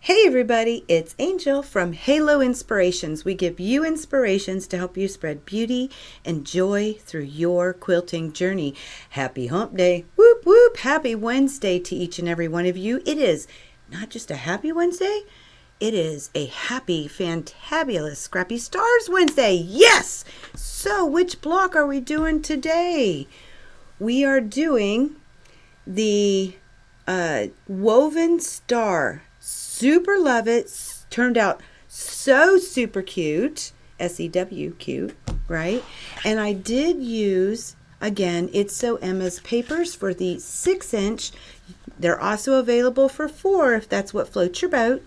Hey everybody, it's Angel from Halo Inspirations. We give you inspirations to help you spread beauty and joy through your quilting journey. Happy hump day. Whoop whoop. Happy Wednesday to each and every one of you. It is not just a happy Wednesday, it is a happy, fantabulous, scrappy stars Wednesday. Yes! So which block are we doing today? We are doing the woven star. Super love it. Turned out so super cute. S-E-W, cute, right? And I did use, again, It's So Emma's papers for the 6-inch. They're also available for 4 if that's what floats your boat.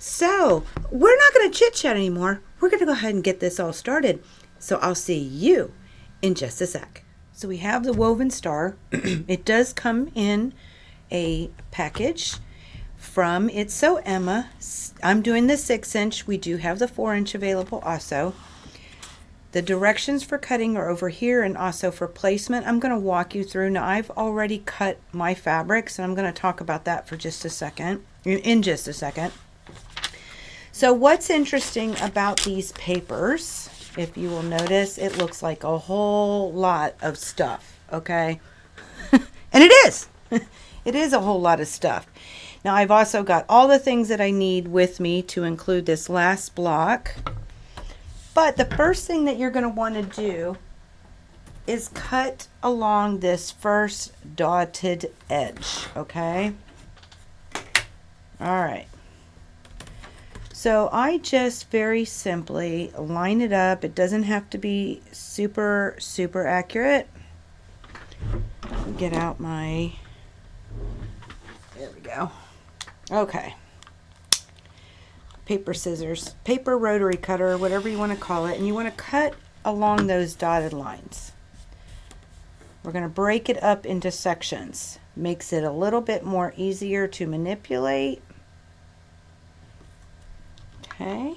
So we're not going to chit-chat anymore. We're going to go ahead and get this all started. So I'll see you in just a sec. So we have the woven star. It does come in a package from It's So Emma. I'm doing the 6-inch. We do have the 4-inch available also. The directions for cutting are over here, and also for placement I'm going to walk you through. Now I've already cut my fabrics and I'm going to talk about that for just a second, in just a second. So what's interesting about these papers, if you will notice, it looks like a whole lot of stuff, okay? And it is. It is a whole lot of stuff. Now I've also got all the things that I need with me to include this last block. But the first thing that you're going to want to do is cut along this first dotted edge, okay? All right. So I just very simply line it up. It doesn't have to be super accurate. Get out my, there we go. Okay. Paper scissors, paper rotary cutter, whatever you want to call it, and you want to cut along those dotted lines. We're going to break it up into sections. Makes it a little bit more easier to manipulate. Okay.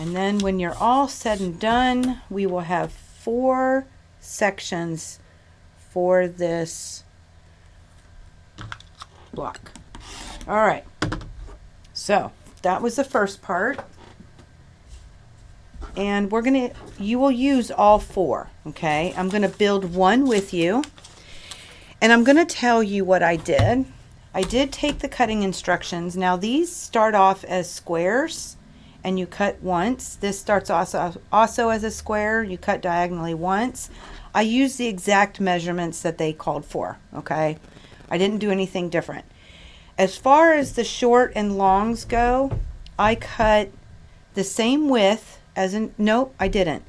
And then when you're all said and done, we will have 4 sections for this block. All right, so that was the first part, and you will use all 4, okay? I'm gonna build one with you, and I'm gonna tell you what I did. I did take the cutting instructions. Now these start off as squares and you cut once. This starts also as a square. You cut diagonally once. I used the exact measurements that they called for, okay? I didn't do anything different. As far as the short and longs go, I cut the same width as in, nope, I didn't.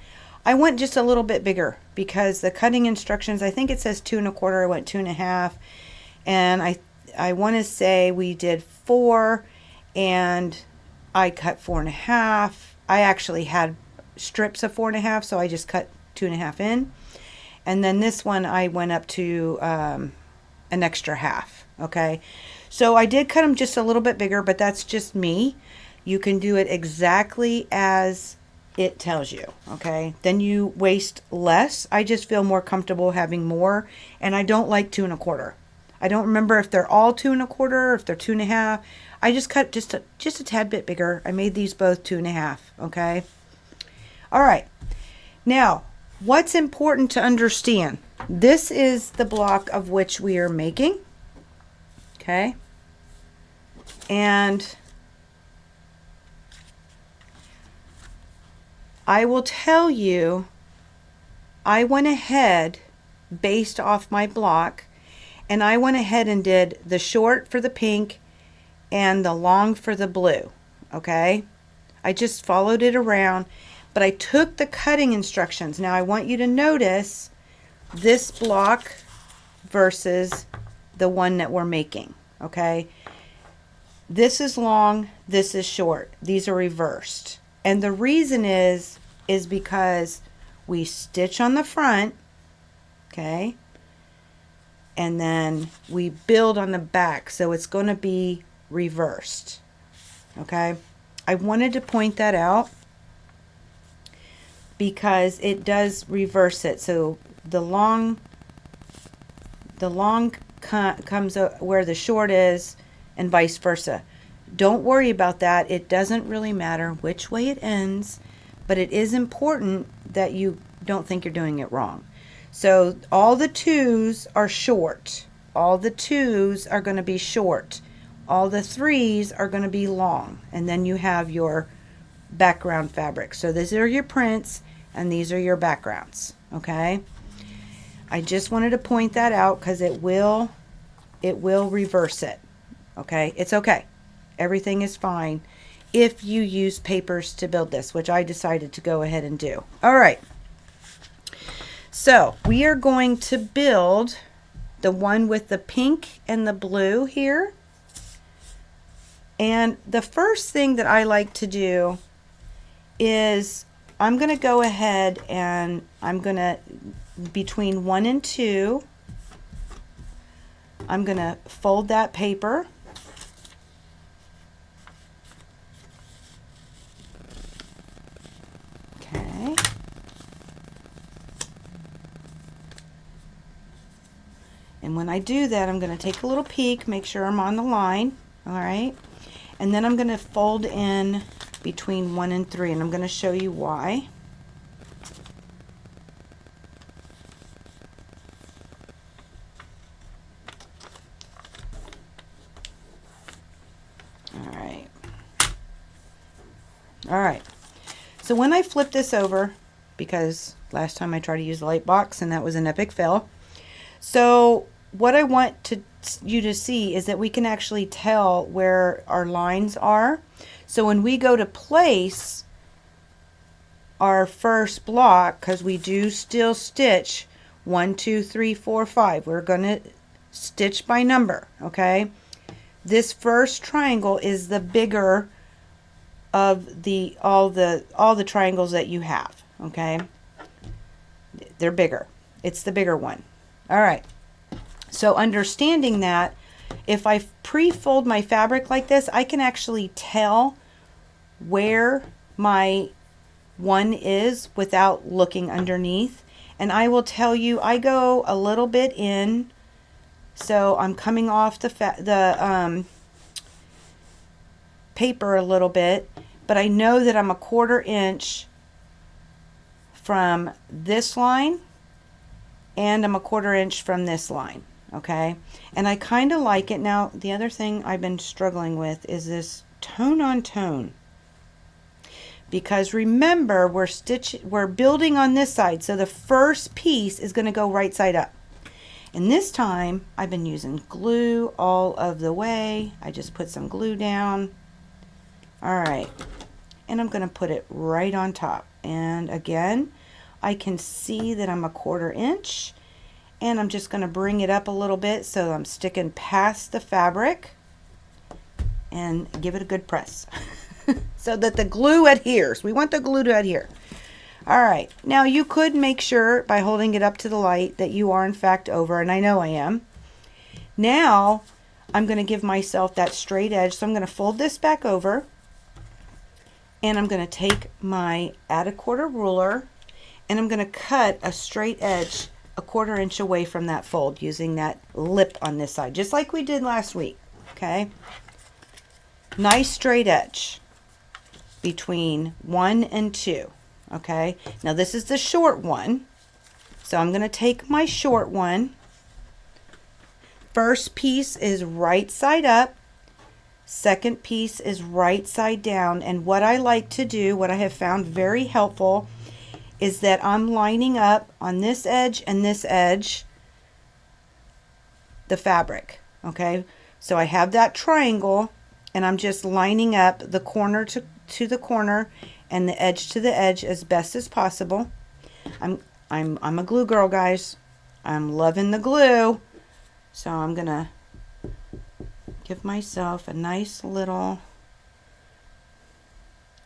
I went just a little bit bigger because the cutting instructions, I think it says 2 1/4, I went 2 1/2, and I want to say we did 4 and I cut 4 1/2. I actually had strips of 4 1/2, so I just cut 2 1/2 in. And then this one I went up to an extra half, okay? So I did cut them just a little bit bigger, but that's just me. You can do it exactly as it tells you, okay? Then you waste less. I just feel more comfortable having more, and I don't like 2 1/4. I don't remember if they're all 2 1/4 or if they're 2 1/2. I just cut just a tad bit bigger. I made these both 2 1/2, okay? All right. Now, what's important to understand? This is the block of which we are making. Okay, and I will tell you, I went ahead based off my block, and I went ahead and did the short for the pink and the long for the blue, okay? I just followed it around, but I took the cutting instructions. Now I want you to notice this block versus the one that we're making, okay? This is long, this is short. These are reversed. And the reason is because we stitch on the front, okay? And then we build on the back, so it's going to be reversed, okay? I wanted to point that out because it does reverse it. So the long comes where the short is, and vice versa. Don't worry about that. It doesn't really matter which way it ends, but it is important that you don't think you're doing it wrong. So all the 2s are short. All the 2s are going to be short. All the 3s are going to be long. And then you have your background fabric. So these are your prints and these are your backgrounds. Okay? I just wanted to point that out because it will reverse it. Okay? It's okay. Everything is fine if you use papers to build this, which I decided to go ahead and do. All right. So we are going to build the one with the pink and the blue here. And the first thing that I like to do is I'm going to go ahead and I'm going to, between 1 and 2, I'm going to fold that paper. Okay. And when I do that, I'm going to take a little peek, make sure I'm on the line. All right. And then I'm going to fold in between 1 and 3, and I'm going to show you why. All right. So when I flip this over, because last time I tried to use the light box and that was an epic fail. So what I want you to see is that we can actually tell where our lines are. So when we go to place our first block, because we do still stitch 1, 2, 3, 4, 5. We're going to stitch by number, okay? This first triangle is the bigger of all the triangles that you have, okay? They're bigger. It's the bigger one. All right. So understanding that, if I pre-fold my fabric like this, I can actually tell where my one is without looking underneath. And I will tell you, I go a little bit in, so I'm coming off the paper a little bit, but I know that I'm a 1/4 inch from this line, and I'm a 1/4 inch from this line, okay? And I kind of like it. Now, the other thing I've been struggling with is this tone on tone. Because remember, we're building on this side, so the first piece is going to go right side up. And this time, I've been using glue all of the way. I just put some glue down. All right. And I'm going to put it right on top. And again, I can see that I'm a 1/4 inch. And I'm just going to bring it up a little bit so I'm sticking past the fabric. And give it a good press. So that the glue adheres. We want the glue to adhere. All right. Now you could make sure by holding it up to the light that you are in fact over, and I know I am. Now I'm going to give myself that straight edge. So I'm going to fold this back over, and I'm going to take my add a 1/4 ruler, and I'm going to cut a straight edge a 1/4 inch away from that fold using that lip on this side, just like we did last week. Okay. Nice straight edge between 1 and 2. Okay, now this is the short one, so I'm going to take my short one. First piece is right side up, second piece is right side down, and what I like to do, what I have found very helpful, is that I'm lining up on this edge and this edge the fabric. Okay, so I have that triangle, and I'm just lining up the corner to the corner and the edge to the edge as best as possible. I'm a glue girl, guys. I'm loving the glue. So I'm gonna give myself a nice little.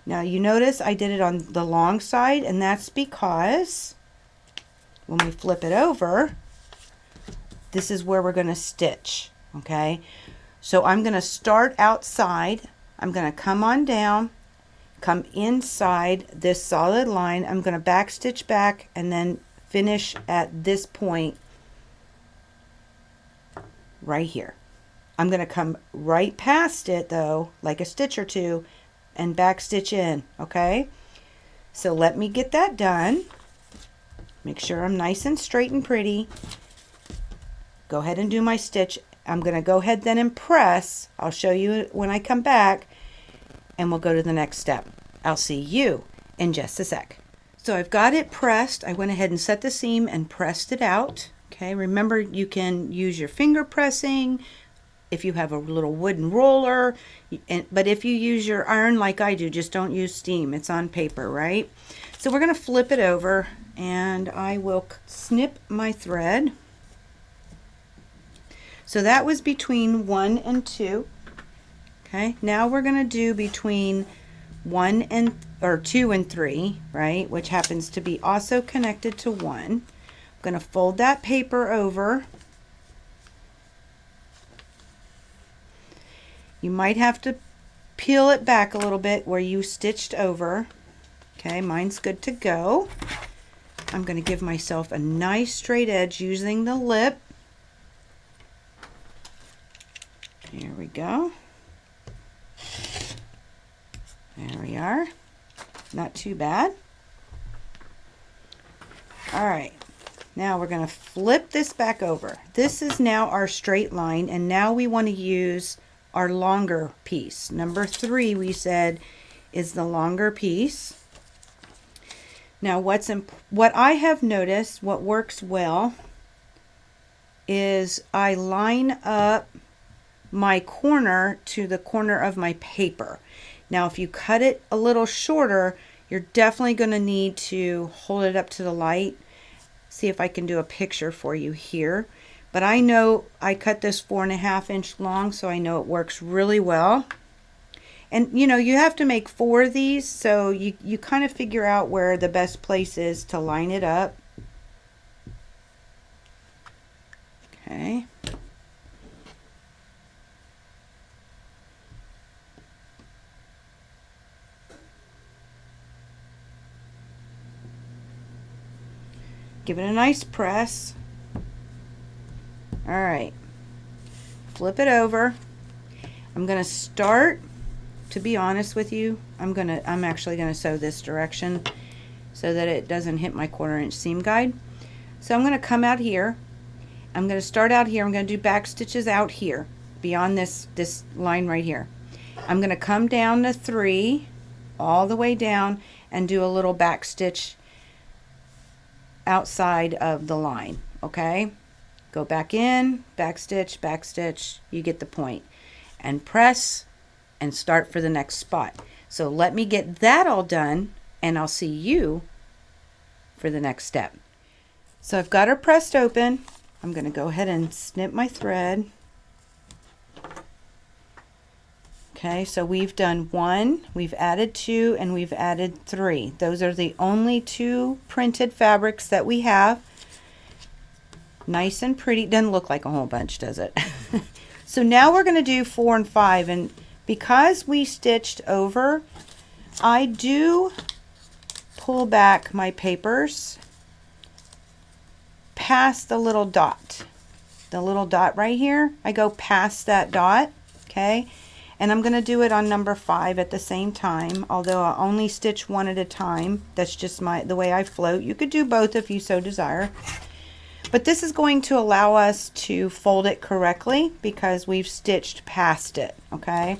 Now you notice I did it on the long side, and that's because when we flip it over, this is where we're gonna stitch. Okay, so I'm gonna start outside. I'm gonna come on down, come inside this solid line. I'm going to back stitch back and then finish at this point right here. I'm going to come right past it though, like a stitch or two, and back stitch in, okay? So let me get that done. Make sure I'm nice and straight and pretty. Go ahead and do my stitch. I'm going to go ahead then and press. I'll show you when I come back, and we'll go to the next step. I'll see you in just a sec. So I've got it pressed. I went ahead and set the seam and pressed it out. Okay, remember you can use your finger pressing if you have a little wooden roller, but if you use your iron like I do, just don't use steam. It's on paper, right? So we're going to flip it over, and I will snip my thread. So that was between 1 and 2. Okay, now we're going to do between 2 and 3, right? Which happens to be also connected to 1. I'm going to fold that paper over. You might have to peel it back a little bit where you stitched over. Okay, mine's good to go. I'm going to give myself a nice straight edge using the lip. Here we go. There we are. Not too bad. All right. Now we're going to flip this back over. This is now our straight line, and now we want to use our longer piece. Number 3 we said is the longer piece. Now what I have noticed, what works well, is I line up my corner to the corner of my paper. Now if you cut it a little shorter, you're definitely going to need to hold it up to the light. See if I can do a picture for you here. But I know I cut this 4.5-inch long, so I know it works really well. And you know, you have to make 4 of these, so you kind of figure out where the best place is to line it up. Okay. Give it a nice press. All right, flip it over. I'm going to start, to be honest with you, I'm actually going to sew this direction so that it doesn't hit my 1/4-inch seam guide. So I'm going to come out here. I'm going to start out here. I'm going to do back stitches out here beyond this line right here. I'm going to come down to 3 all the way down and do a little back stitch outside of the line. Okay, go back in, back stitch, you get the point, and press and start for the next spot. So let me get that all done, and I'll see you for the next step. So I've got her pressed open. I'm going to go ahead and snip my thread. Okay, so we've done 1, we've added 2, and we've added 3. Those are the only 2 printed fabrics that we have. Nice and pretty. Doesn't look like a whole bunch, does it? So now we're going to do 4 and 5, and because we stitched over, I do pull back my papers past the little dot. The little dot right here, I go past that dot, okay? And I'm going to do it on number 5 at the same time, although I only stitch 1 at a time. That's just the way I float. You could do both if you so desire. But this is going to allow us to fold it correctly because we've stitched past it, okay?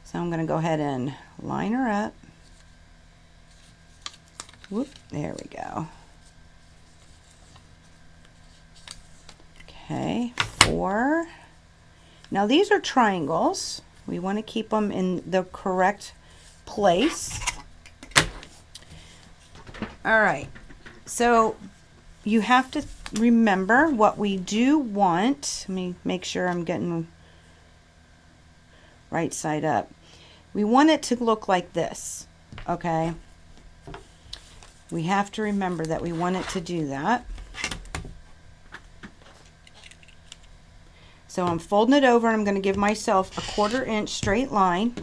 So I'm going to go ahead and line her up. Whoop, there we go. Okay, 4. Now these are triangles. We want to keep them in the correct place. All right, so you have to remember what we do want. Let me make sure I'm getting right side up. We want it to look like this, okay? We have to remember that we want it to do that. So I'm folding it over, and I'm going to give myself a 1/4-inch straight line.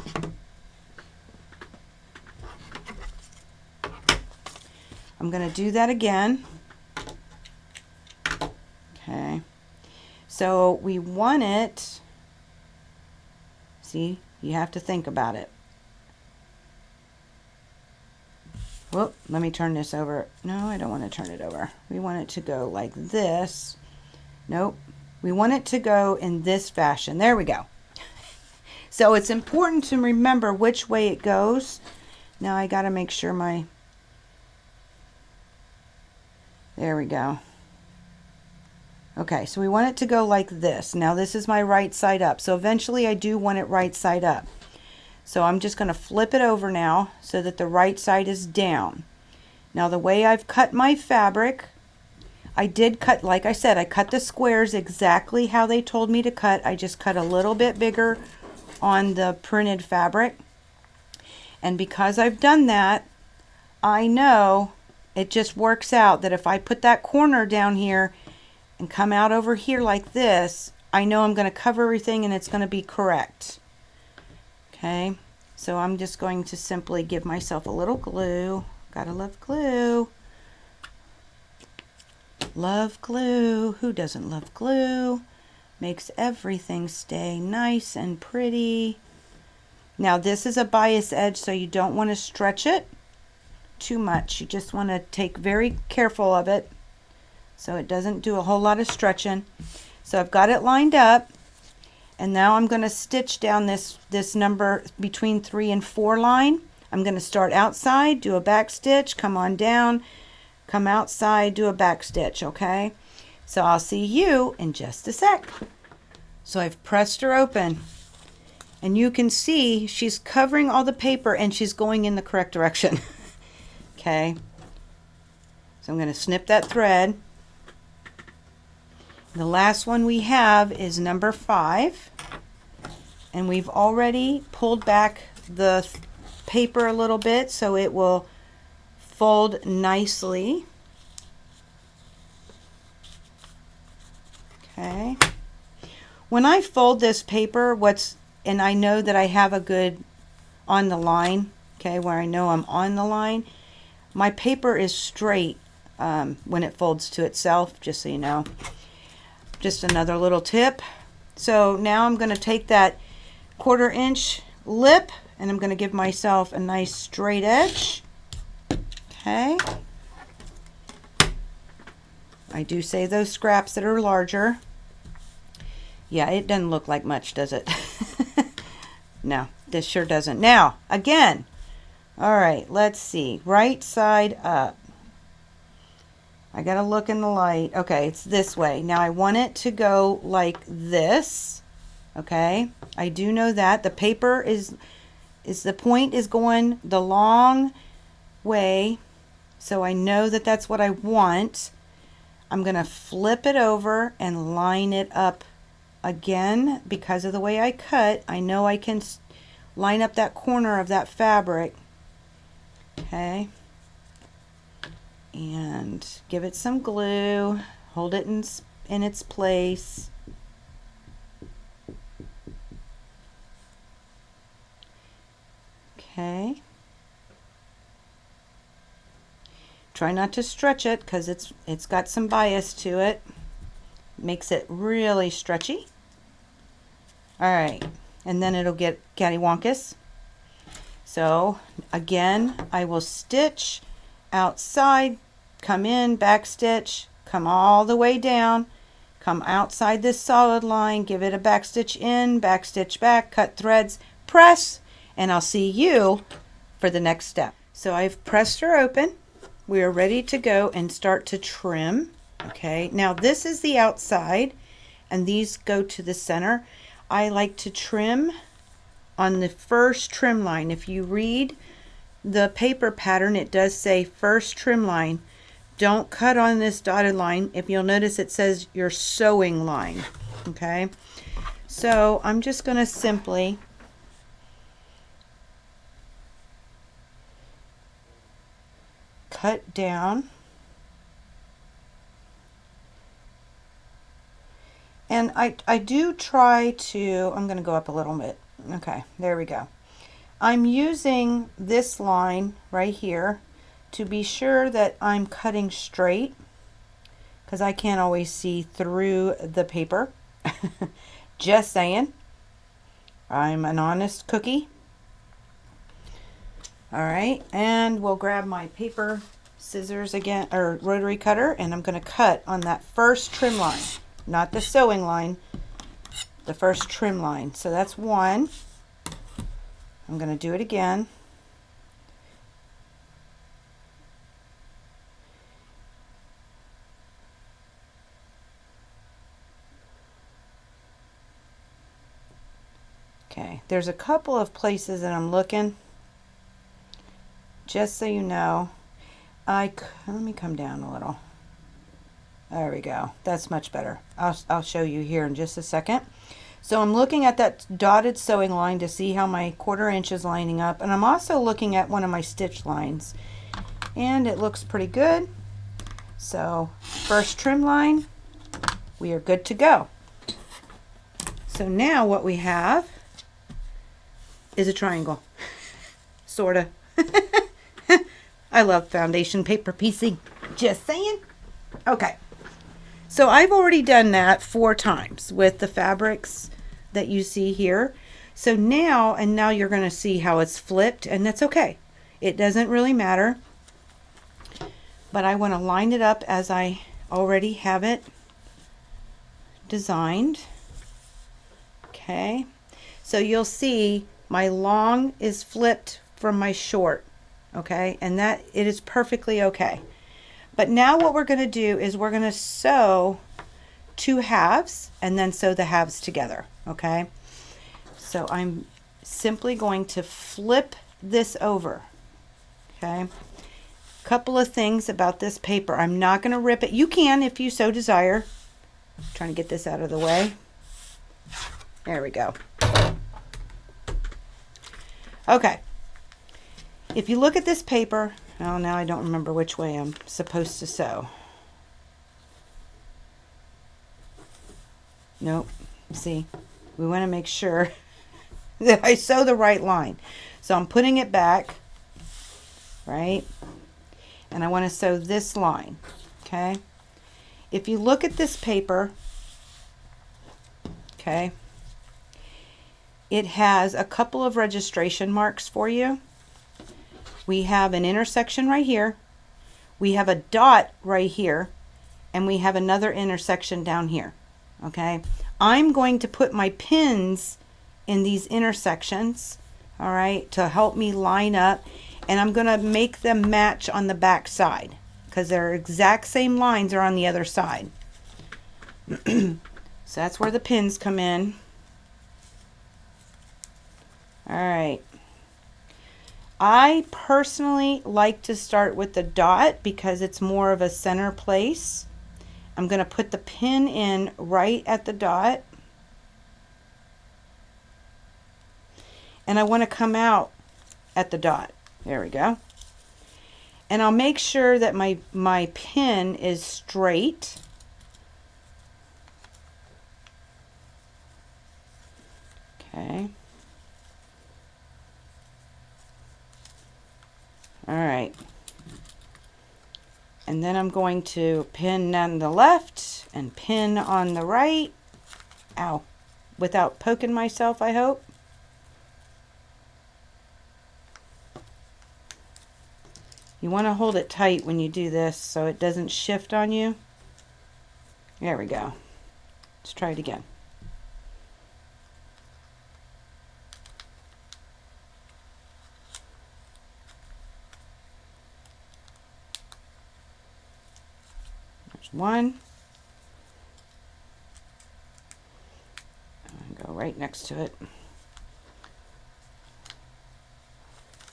I'm going to do that again. Okay. So we want it, see, you have to think about it. Whoop, let me turn this over. No, I don't want to turn it over. We want it to go like this. Nope. We want it to go in this fashion. There we go. So it's important to remember which way it goes. Now I got to make sure there we go. Okay, so we want it to go like this. Now this is my right side up. So eventually I do want it right side up. So I'm just going to flip it over now so that the right side is down. Now the way I've cut my fabric, I did cut, like I said, I cut the squares exactly how they told me to cut. I just cut a little bit bigger on the printed fabric. And because I've done that, I know it just works out that if I put that corner down here and come out over here like this, I know I'm going to cover everything and it's going to be correct. Okay, so I'm just going to simply give myself a little glue. Gotta love glue. Love glue. Who doesn't love glue? Makes everything stay nice and pretty. Now this is a bias edge, so you don't want to stretch it too much. You just want to take very careful of it so it doesn't do a whole lot of stretching. So I've got it lined up. And now I'm going to stitch down this number between 3 and 4 line. I'm going to start outside, do a back stitch, come on down, come outside, do a back stitch, okay? So I'll see you in just a sec. So I've pressed her open and you can see she's covering all the paper and she's going in the correct direction. Okay, so I'm going to snip that thread. The last one we have is number 5, and we've already pulled back the paper a little bit so it will fold nicely. Okay, when I fold this paper, and I know that I have a good on the line, okay, where I know I'm on the line, my paper is straight when it folds to itself, just so you know. Just another little tip. So now I'm going to take that 1/4 inch lip and I'm going to give myself a nice straight edge. Okay. I do save those scraps that are larger. Yeah, it doesn't look like much, does it? No, this sure doesn't. Now, again, all right, let's see. Right side up. I gotta look in the light. Okay, it's this way. Now I want it to go like this. Okay, I do know that the paper is the point is going the long way, so I know that that's what I want. I'm gonna flip it over and line it up again. Because of the way I cut, I know I can line up that corner of that fabric. Okay, and give it some glue, hold it in its place. Okay, try not to stretch it because it's got some bias to it. Makes it really stretchy. All right, and then it'll get cattywampus. So again, I will stitch outside, come in, back stitch, come all the way down, come outside this solid line, give it a back stitch in, back stitch back, cut threads, press, and I'll see you for the next step. So I've pressed her open. We are ready to go and start to trim. Okay, now this is the outside and these go to the center. I like to trim on the first trim line. If you read the paper pattern, it does say first trim line. Don't cut on this dotted line. If you'll notice, it says your sewing line. Okay, so I'm just going to simply cut down, and I do try to, I'm going to go up a little bit. Okay, there we go. I'm using this line right here to be sure that I'm cutting straight, because I can't always see through the paper. Just saying. I'm an honest cookie. All right, and we'll grab my paper scissors again, or rotary cutter, and I'm going to cut on that first trim line, not the sewing line, the first trim line. So that's one. I'm going to do it again. Okay, there's a couple of places that I'm looking. Just so you know, let me come down a little. There we go. That's much better. I'll show you here in just a second. So I'm looking at that dotted sewing line to see how my 1/4 inch is lining up. And I'm also looking at one of my stitch lines. And it looks pretty good. So first trim line, we are good to go. So now what we have is a triangle. Sorta. I love foundation paper piecing. Just saying. Okay. So I've already done that 4 times with the fabrics that you see here. So now you're going to see how it's flipped, and that's okay. It doesn't really matter. But I want to line it up as I already have it designed. Okay. So you'll see my long is flipped from my short. Okay, and that it is perfectly okay. But now what we're going to do is we're going to sew 2 halves and then sew the halves together. Okay, so I'm simply going to flip this over. Okay, couple of things about this paper. I'm not going to rip it. You can if you so desire. I'm trying to get this out of the way. There we go. Okay. If you look at this paper, oh, now I don't remember which way I'm supposed to sew. Nope. See, we want to make sure that I sew the right line. So I'm putting it back, right? And I want to sew this line, okay? If you look at this paper, okay, it has a couple of registration marks for you. We have an intersection right here, we have a dot right here, and we have another intersection down here. Okay, I'm going to put my pins in these intersections, all right, to help me line up, and I'm going to make them match on the back side because their exact same lines are on the other side. So that's where the pins come in. All right. I personally like to start with the dot because it's more of a center place. I'm going to put the pin in right at the dot. And I want to come out at the dot. There we go. And I'll make sure that my pin is straight. Okay. All right, and then I'm going to pin on the left and pin on the right. Ow, without poking myself, I hope. You want to hold it tight when you do this so it doesn't shift on you. There we go. Let's try it again. One, and go right next to it.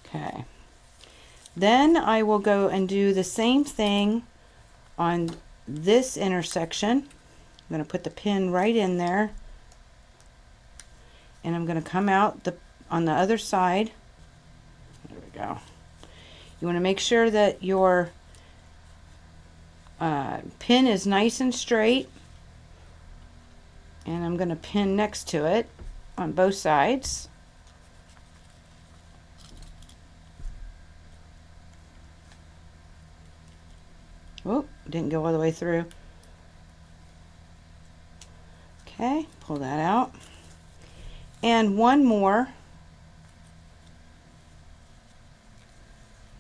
Okay, then I will go and do the same thing on this intersection. I'm going to put the pin right in there, and I'm going to come out on the other side. There we go. You want to make sure that your pin is nice and straight, and I'm going to pin next to it on both sides. Oh, didn't go all the way through. Okay, pull that out. And one more.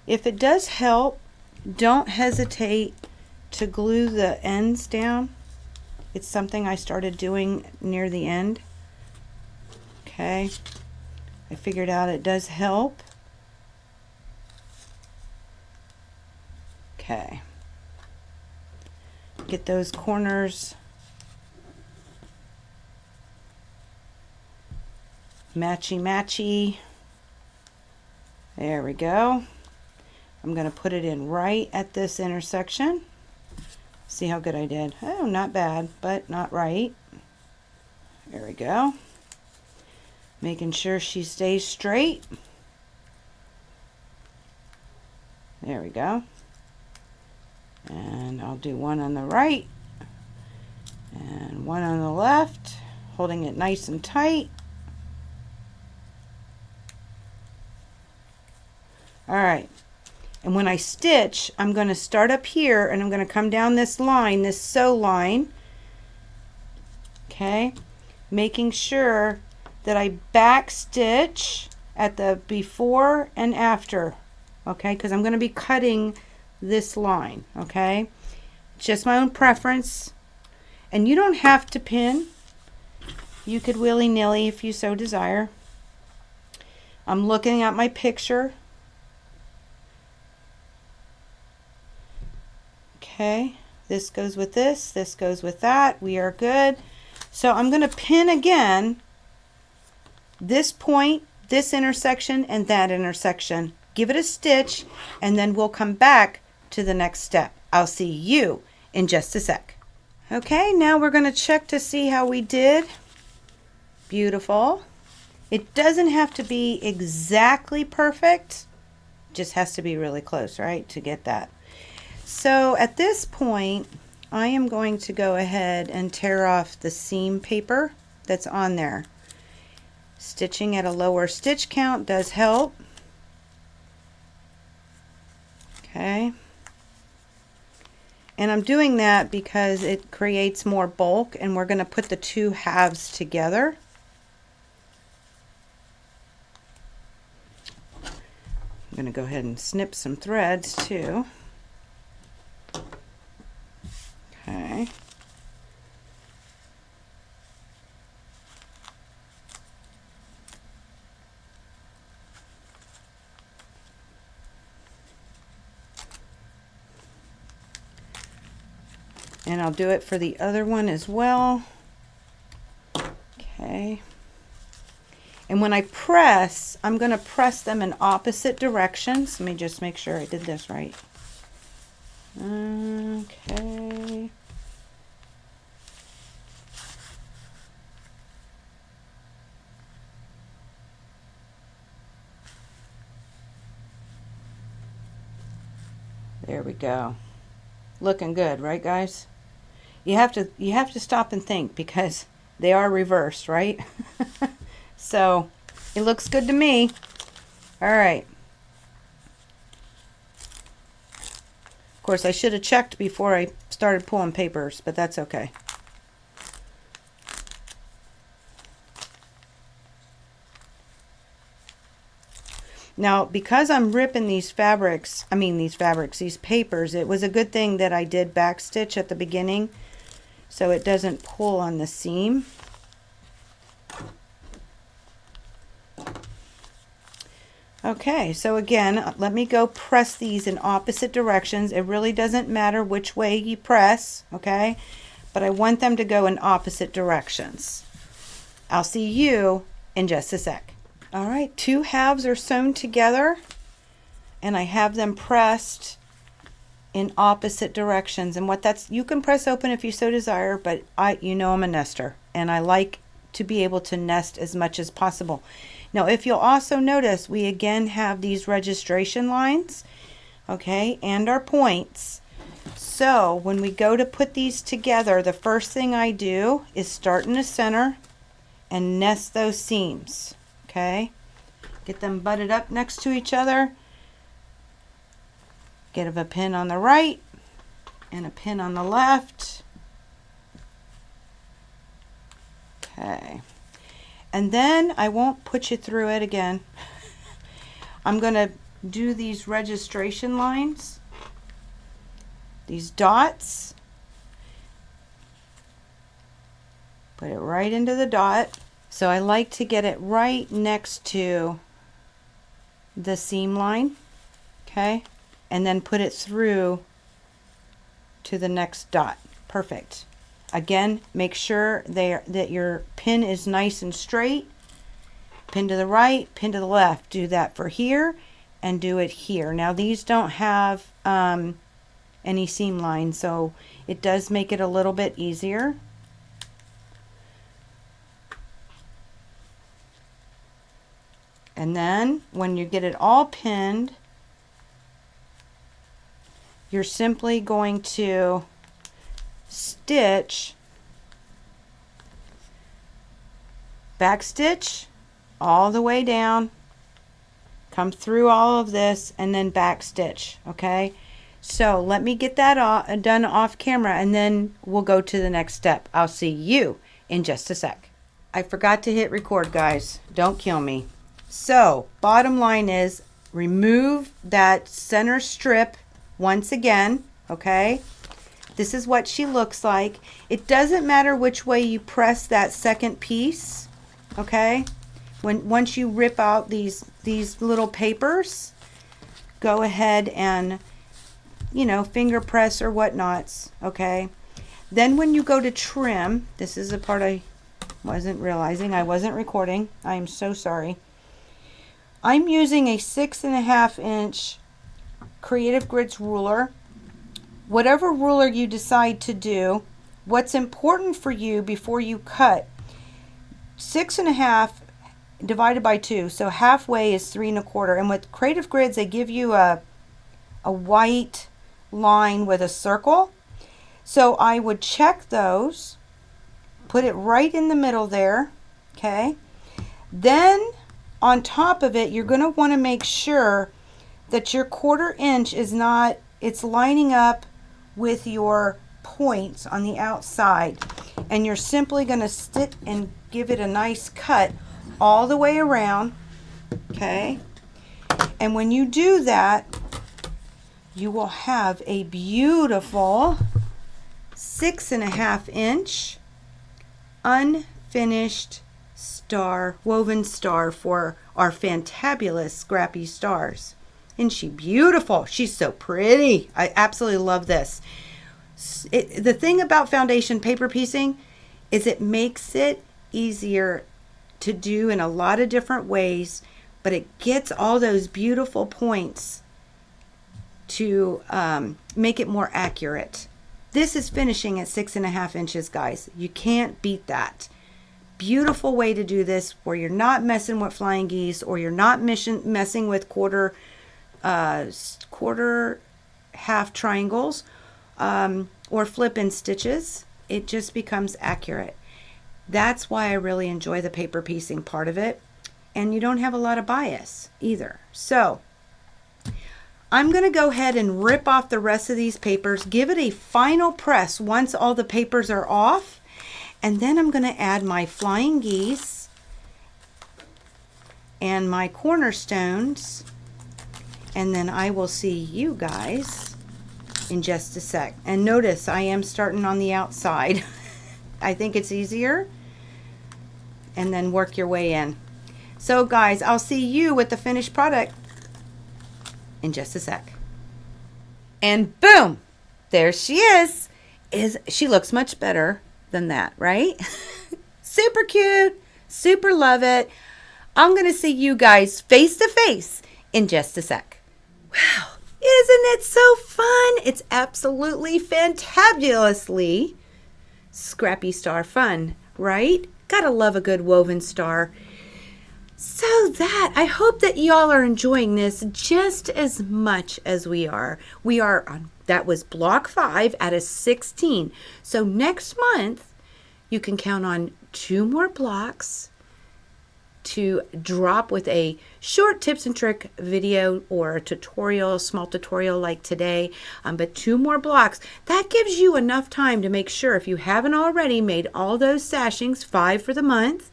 If it does help, don't hesitate to glue the ends down. It's something I started doing near the end. Okay, I figured out it does help. Okay, get those corners matchy. There we go. I'm going to put it in right at this intersection. See how good I did. Oh, not bad, but not right. There we go. Making sure she stays straight. There we go. And I'll do one on the right and one on the left, holding it nice and tight. All right, and when I stitch, I'm going to start up here and I'm going to come down this line, this sew line, okay, making sure that I back stitch at the before and after, okay, because I'm going to be cutting this line, okay, just my own preference, and you don't have to pin. You could willy-nilly if you so desire. I'm looking at my picture. Okay, this goes with this goes with that. We are good. So I'm going to pin again this point, this intersection, and that intersection. Give it a stitch, and then we'll come back to the next step. I'll see you in just a sec. Okay, now we're going to check to see how we did. Beautiful. It doesn't have to be exactly perfect. Just has to be really close, right, to get that. So at this point, I am going to go ahead and tear off the seam paper that's on there. Stitching at a lower stitch count does help. Okay. And I'm doing that because it creates more bulk, and we're going to put the two halves together. I'm going to go ahead and snip some threads too. Okay. And I'll do it for the other one as well. Okay. And when I press, I'm going to press them in opposite directions. Let me just make sure I did this right. Okay. There we go. Looking good, right, guys? You have to stop and think, because they are reversed, right? So it looks good to me. All right. Of course, I should have checked before I started pulling papers, but that's okay. Now, because I'm ripping these papers, it was a good thing that I did back stitch at the beginning so it doesn't pull on the seam. Okay, so again, let me go press these in opposite directions. It really doesn't matter which way you press, okay? But I want them to go in opposite directions. I'll see you in just a sec. All right, two halves are sewn together, and I have them pressed in opposite directions. And you can press open if you so desire, but you know I'm a nester, and I like to be able to nest as much as possible. Now, if you'll also notice, we again have these registration lines, okay, and our points. So when we go to put these together, the first thing I do is start in the center and nest those seams, okay? Get them butted up next to each other. Get a pin on the right and a pin on the left. Okay. And then I won't put you through it again. I'm going to do these registration lines, these dots. Put it right into the dot. So I like to get it right next to the seam line, okay? And then put it through to the next dot. Perfect. Again, make sure that your pin is nice and straight. Pin to the right, pin to the left. Do that for here and do it here. Now these don't have any seam lines, so it does make it a little bit easier. And then when you get it all pinned, you're simply going to stitch, back stitch all the way down, come through all of this, and then back stitch. Okay, so let me get that done off camera, and then we'll go to the next step. I'll see you in just a sec. I forgot to hit record, guys. Don't kill me. So bottom line is, remove that center strip once again. Okay, this is what she looks like. It doesn't matter which way you press that second piece. Okay, once you rip out these little papers, go ahead and, you know, finger press or whatnots. Okay, then when you go to trim, this is the part I wasn't realizing. I wasn't recording. I am so sorry. I'm using a 6.5 inch Creative Grids ruler. Whatever ruler you decide to do, what's important for you before you cut, 6.5 divided by 2, so halfway is 3 1/4. And with Creative Grids, they give you a white line with a circle. So I would check those, put it right in the middle there. Okay, then on top of it, you're going to want to make sure that your 1/4 inch is not, it's lining up with your points on the outside. And you're simply going to sit and give it a nice cut all the way around. Okay, and when you do that, you will have a beautiful 6.5 inch unfinished star, woven star for our Fantabulous Scrappy stars. Isn't she beautiful? She's so pretty. I absolutely love this. The thing about foundation paper piecing is it makes it easier to do in a lot of different ways, but it gets all those beautiful points to make it more accurate. This is finishing at 6.5 inches, guys. You can't beat that. Beautiful way to do this, where you're not messing with flying geese, or you're not messing with quarter half triangles, or flip-in stitches. It just becomes accurate. That's why I really enjoy the paper piecing part of it, and you don't have a lot of bias either. So I'm going to go ahead and rip off the rest of these papers, give it a final press once all the papers are off, and then I'm going to add my flying geese and my cornerstones, and then I will see you guys in just a sec. And notice I am starting on the outside. I think it's easier, and then work your way in. So guys, I'll see you with the finished product in just a sec. And boom, there she is. She looks much better than that, right? Super cute, super love it. I'm gonna see you guys face to face in just a sec. Wow, isn't it so fun? It's absolutely fantabulously scrappy star fun, right? Gotta love a good woven star. So I hope that y'all are enjoying this just as much as we are. We are on, that was block 5 out of 16. So next month, you can count on 2 more blocks to drop with a short tips and trick video or a tutorial, small tutorial like today, but 2 more blocks. That gives you enough time to make sure, if you haven't already made all those sashings, 5 for the month,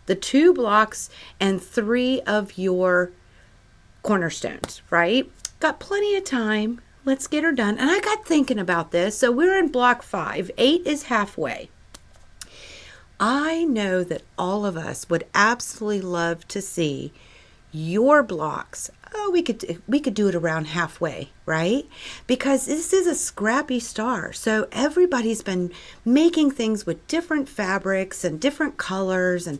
the 2 blocks, and 3 of your cornerstones, right? Got plenty of time. Let's get her done. And I got thinking about this. So we're in block 5. 8 is halfway. I know that all of us would absolutely love to see your blocks. Oh, we could do it around halfway, right? Because this is a scrappy star. So everybody's been making things with different fabrics and different colors, and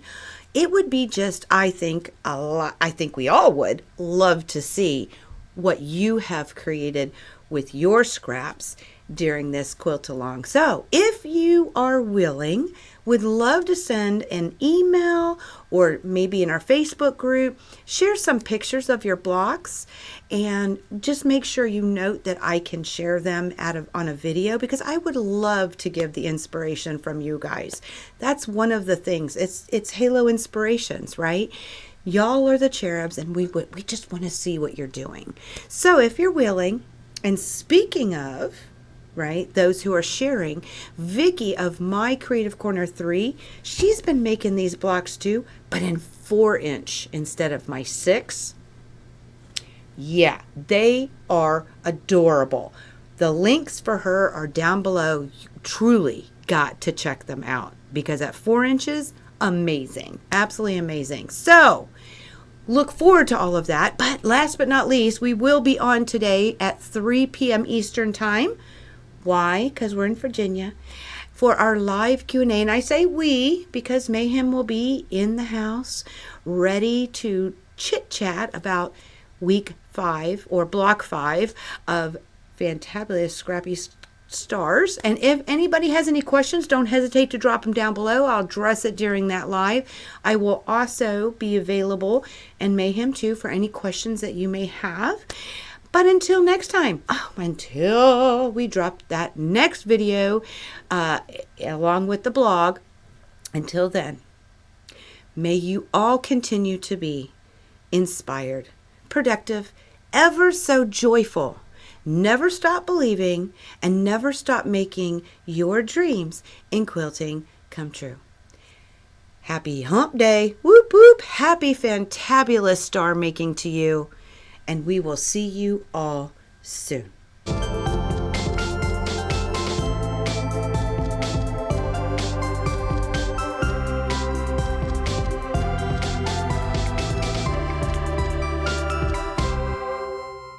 it would be just, I think we all would love to see what you have created with your scraps during this quilt-along. So if you are willing, would love to send an email or maybe in our Facebook group, share some pictures of your blocks, and just make sure you note that I can share them on a video, because I would love to give the inspiration from you guys. That's one of the things. It's Halo Inspirations, right? Y'all are the cherubs, and we just want to see what you're doing. So if you're willing, and speaking of, right, those who are sharing, Vicki of my Creative Corner3, she's been making these blocks too, but in 4-inch instead of my 6. Yeah, they are adorable. The links for her are down below. You truly got to check them out, because at 4 inches, amazing, absolutely amazing. So look forward to all of that. But last but not least, we will be on today at 3 p.m. Eastern Time. Why? Because we're in Virginia for our live Q&A. And I say we because Mayhem will be in the house ready to chit-chat about week 5 or block 5 of Fantabulous Scrappy Stars. And if anybody has any questions, don't hesitate to drop them down below. I'll address it during that live. I will also be available, and Mayhem too, for any questions that you may have. But until next time, until we drop that next video along with the blog, until then, may you all continue to be inspired, productive, ever so joyful. Never stop believing, and never stop making your dreams in quilting come true. Happy Hump Day. Whoop whoop. Happy fantabulous star making to you. And we will see you all soon.